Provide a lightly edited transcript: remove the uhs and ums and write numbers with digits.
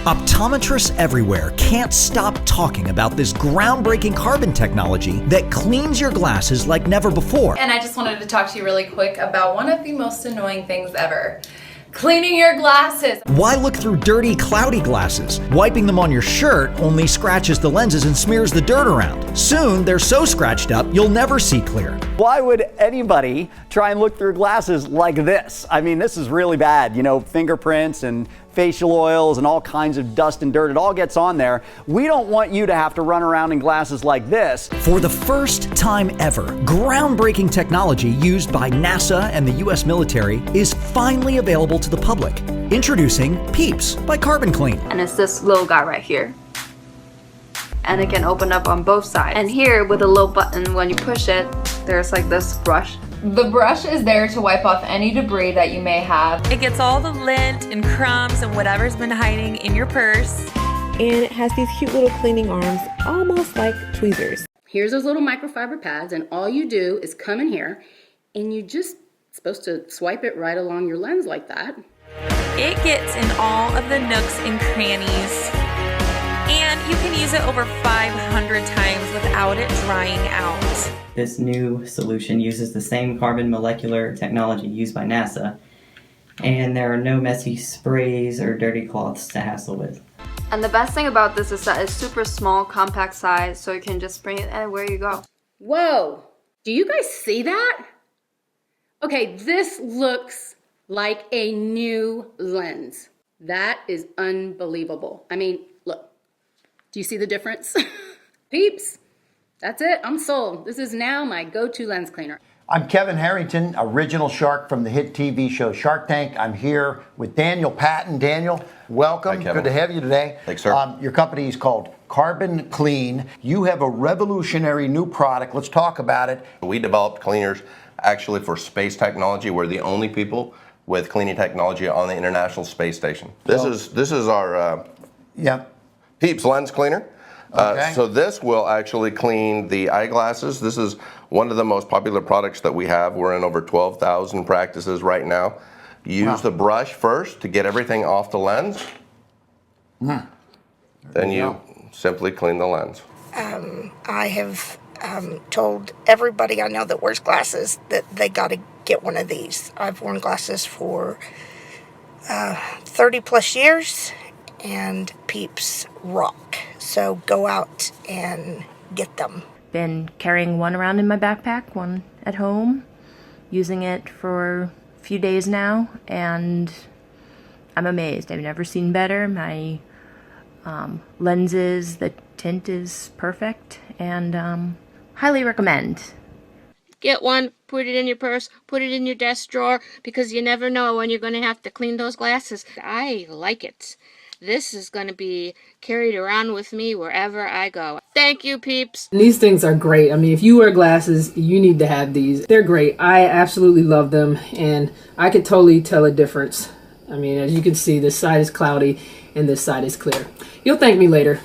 Optometrists everywhere can't stop talking about this groundbreaking carbon technology that cleans your glasses like never before. And I just wanted to talk to you really quick about one of the most annoying things ever. Cleaning your glasses. Why look through dirty, cloudy glasses? Wiping them on your shirt only scratches the lenses and smears the dirt around. Soon, they're so scratched up, you'll never see clear. Why would anybody try and look through glasses like this? I mean, this is really bad. You know, fingerprints and facial oils and all kinds of dust and dirt. It all gets on there. We don't want you to have to run around in glasses like this. For the first time ever, groundbreaking technology used by NASA and the US military is finally available to the public. Introducing Peeps by Carbon Klean. And it's this little guy right here. And it can open up on both sides. And here with a little button, when you push it, there's like this brush. The brush is there to wipe off any debris that you may have. It gets all the lint and crumbs and whatever's been hiding in your purse. And it has these cute little cleaning arms, almost like tweezers. Here's those little microfiber pads, and all you do is come in here and you just supposed to swipe it right along your lens like that. It gets in all of the nooks and crannies. And you can use it over 500 times without it drying out. This new solution uses the same carbon molecular technology used by NASA, and there are no messy sprays or dirty cloths to hassle with. And the best thing about this is that it's super small, compact size, so you can just bring it anywhere you go. Whoa, do you guys see that? Okay, this looks like a new lens. That is unbelievable. I mean, look, do you see the difference? Peeps, that's it, I'm sold. This is now my go-to lens cleaner. I'm Kevin Harrington, original shark from the hit TV show Shark Tank. I'm here with Daniel Patton. Daniel, welcome. Hi, Kevin. Good to have you today. Thanks, sir. Your company is called Carbon Klean. You have a revolutionary new product. Let's talk about it. We developed cleaners actually for space technology. We're the only people with cleaning technology on the International Space Station. This is our Peeps lens cleaner. Okay. So this will actually clean the eyeglasses. This is one of the most popular products that we have. We're in over 12,000 practices right now. Use the brush first to get everything off the lens. Then you simply clean the lens. I have told everybody I know that wears glasses that they got to get one of these. I've worn glasses for 30 plus years, and Peeps rock. So go out and get them. Been carrying one around in my backpack, one at home, using it for a few days now, and I'm amazed. I've never seen better. My lenses, the tint is perfect, and highly recommend. Get one, put it in your purse, put it in your desk drawer, because you never know when you're going to have to clean those glasses. I like it. This is going to be carried around with me wherever I go. Thank you, Peeps. These things are great. I mean, if you wear glasses, you need to have these. They're great. I absolutely love them, and I could totally tell a difference. I mean, as you can see, this side is cloudy and this side is clear. You'll thank me later.